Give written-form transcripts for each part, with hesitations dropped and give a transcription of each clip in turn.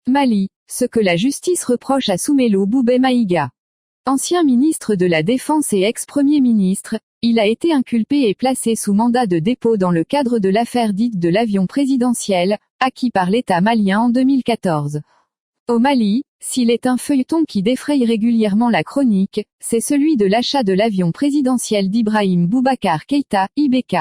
Mali, ce que la justice reproche à Soumeylou Boubèye Maïga. Ancien ministre de la Défense et ex-premier ministre, il a été inculpé et placé sous mandat de dépôt dans le cadre de l'affaire dite de l'avion présidentiel, acquis par l'État malien en 2014. Au Mali, s'il est un feuilleton qui défraye régulièrement la chronique, c'est celui de l'achat de l'avion présidentiel d'Ibrahim Boubacar Keïta, IBK.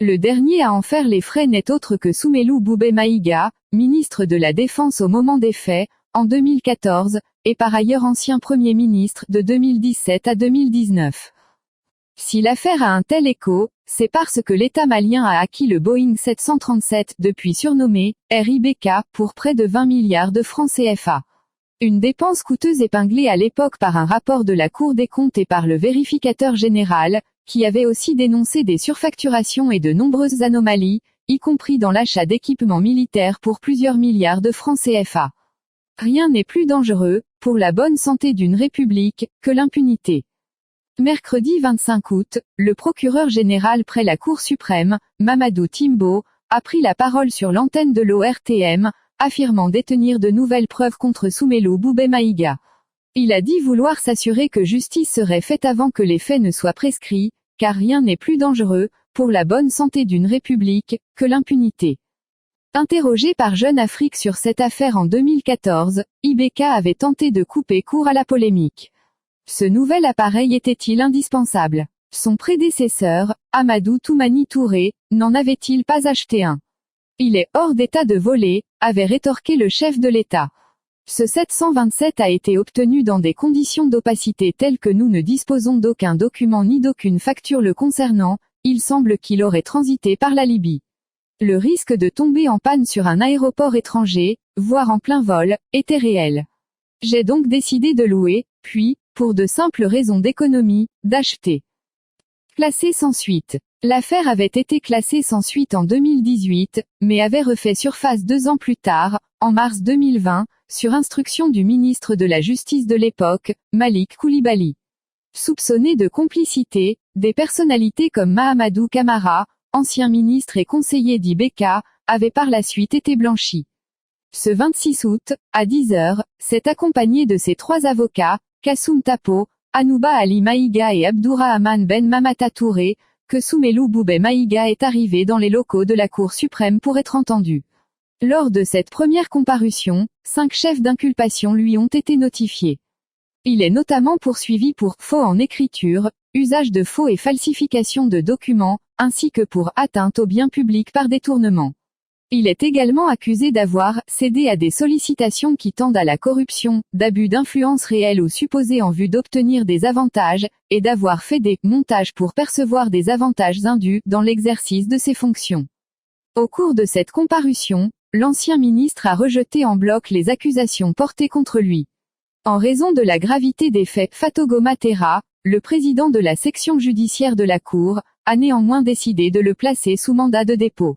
Le dernier à en faire les frais n'est autre que Soumeylou Boubèye Maïga, ministre de la Défense au moment des faits, en 2014, et par ailleurs ancien Premier ministre de 2017 à 2019. Si l'affaire a un tel écho, c'est parce que l'État malien a acquis le Boeing 737, depuis surnommé RIBK, pour près de 20 milliards de francs CFA. Une dépense coûteuse épinglée à l'époque par un rapport de la Cour des comptes et par le vérificateur général, qui avait aussi dénoncé des surfacturations et de nombreuses anomalies, y compris dans l'achat d'équipements militaires pour plusieurs milliards de francs CFA. Rien n'est plus dangereux, pour la bonne santé d'une république, que l'impunité. Mercredi 25 août, le procureur général près la Cour suprême, Mamadou Timbo, a pris la parole sur l'antenne de l'ORTM, affirmant détenir de nouvelles preuves contre Soumeylou Boubèye Maïga. Il a dit vouloir s'assurer que justice serait faite avant que les faits ne soient prescrits, car rien n'est plus dangereux, pour la bonne santé d'une république, que l'impunité. Interrogé par Jeune Afrique sur cette affaire en 2014, IBK avait tenté de couper court à la polémique. Ce nouvel appareil était-il indispensable? Son prédécesseur, Amadou Toumani Touré, n'en avait-il pas acheté un? Il est hors d'état de voler, avait rétorqué le chef de l'État. Ce 727 a été obtenu dans des conditions d'opacité telles que nous ne disposons d'aucun document ni d'aucune facture le concernant, il semble qu'il aurait transité par la Libye. Le risque de tomber en panne sur un aéroport étranger, voire en plein vol, était réel. J'ai donc décidé de louer, puis, pour de simples raisons d'économie, d'acheter. Classé sans suite. L'affaire avait été classée sans suite en 2018, mais avait refait surface 2 ans plus tard, en mars 2020, sur instruction du ministre de la Justice de l'époque, Malik Coulibaly. Soupçonné de complicité, des personnalités comme Mahamadou Camara, ancien ministre et conseiller d'IBK, avaient par la suite été blanchis. Ce 26 août, à 10h, s'est accompagné de ses 3 avocats, Kassoum Tapo, Anouba Ali Maïga et Abdourahmane Ben Mamata Touré, que Soumeylou Boubèye Maïga est arrivé dans les locaux de la Cour suprême pour être entendu. Lors de cette première comparution, 5 chefs d'inculpation lui ont été notifiés. Il est notamment poursuivi pour faux en écriture, usage de faux et falsification de documents, ainsi que pour atteinte aux biens publics par détournement. Il est également accusé d'avoir cédé à des sollicitations qui tendent à la corruption, d'abus d'influence réelle ou supposée en vue d'obtenir des avantages, et d'avoir fait des montages pour percevoir des avantages indus dans l'exercice de ses fonctions. Au cours de cette comparution, l'ancien ministre a rejeté en bloc les accusations portées contre lui. En raison de la gravité des faits, Fatogoma Terra, le président de la section judiciaire de la Cour, a néanmoins décidé de le placer sous mandat de dépôt.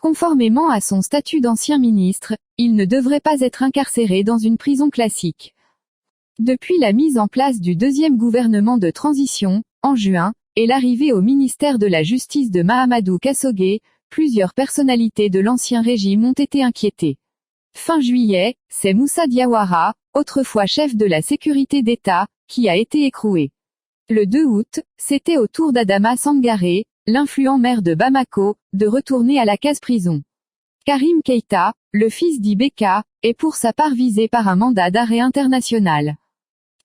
Conformément à son statut d'ancien ministre, il ne devrait pas être incarcéré dans une prison classique. Depuis la mise en place du deuxième gouvernement de transition, en juin, et l'arrivée au ministère de la Justice de Mahamadou Kassogué, plusieurs personnalités de l'ancien régime ont été inquiétées. Fin juillet, c'est Moussa Diawara, autrefois chef de la sécurité d'État, qui a été écroué. Le 2 août, c'était au tour d'Adama Sangaré, l'influent maire de Bamako, de retourner à la case prison. Karim Keïta, le fils d'IBK, est pour sa part visé par un mandat d'arrêt international.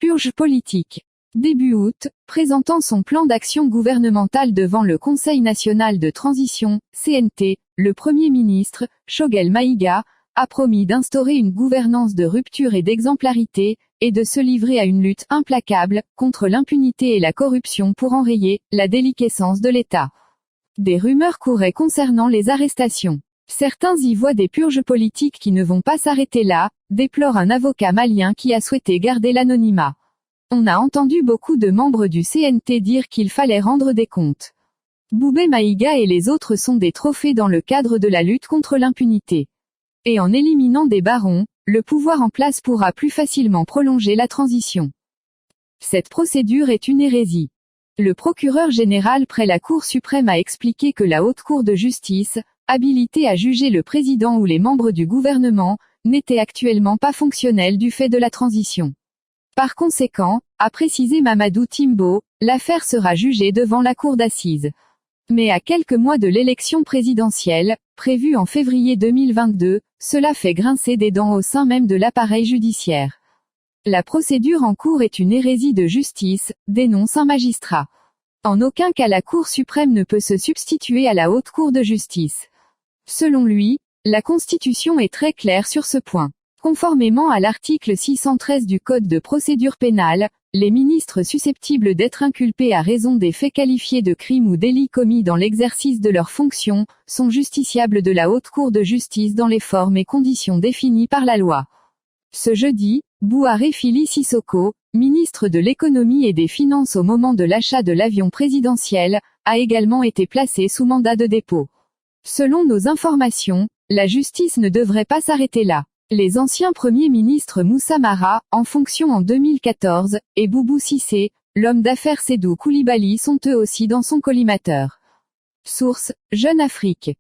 Purge politique. Début août, présentant son plan d'action gouvernemental devant le Conseil national de transition, CNT, le Premier ministre, Choguel Maïga, a promis d'instaurer une gouvernance de rupture et d'exemplarité, et de se livrer à une lutte implacable, contre l'impunité et la corruption pour enrayer la déliquescence de l'État. Des rumeurs couraient concernant les arrestations. Certains y voient des purges politiques qui ne vont pas s'arrêter là, déplore un avocat malien qui a souhaité garder l'anonymat. On a entendu beaucoup de membres du CNT dire qu'il fallait rendre des comptes. Boubèye Maïga et les autres sont des trophées dans le cadre de la lutte contre l'impunité. Et en éliminant des barons, le pouvoir en place pourra plus facilement prolonger la transition. Cette procédure est une hérésie. Le procureur général près la Cour suprême a expliqué que la Haute Cour de justice, habilitée à juger le président ou les membres du gouvernement, n'était actuellement pas fonctionnel du fait de la transition. Par conséquent, a précisé Mamadou Timbo, l'affaire sera jugée devant la cour d'assises. Mais à quelques mois de l'élection présidentielle, prévue en février 2022, cela fait grincer des dents au sein même de l'appareil judiciaire. La procédure en cours est une hérésie de justice, dénonce un magistrat. En aucun cas la Cour suprême ne peut se substituer à la Haute Cour de justice. Selon lui, la Constitution est très claire sur ce point. Conformément à l'article 613 du Code de procédure pénale, les ministres susceptibles d'être inculpés à raison des faits qualifiés de crimes ou délits commis dans l'exercice de leurs fonctions, sont justiciables de la Haute Cour de justice dans les formes et conditions définies par la loi. Ce jeudi, Bouharé Fili Sissoko, ministre de l'économie et des finances au moment de l'achat de l'avion présidentiel, a également été placé sous mandat de dépôt. Selon nos informations, la justice ne devrait pas s'arrêter là. Les anciens premiers ministres Moussa Mara, en fonction en 2014, et Boubou Cissé, l'homme d'affaires Sédou Koulibaly sont eux aussi dans son collimateur. Source, Jeune Afrique.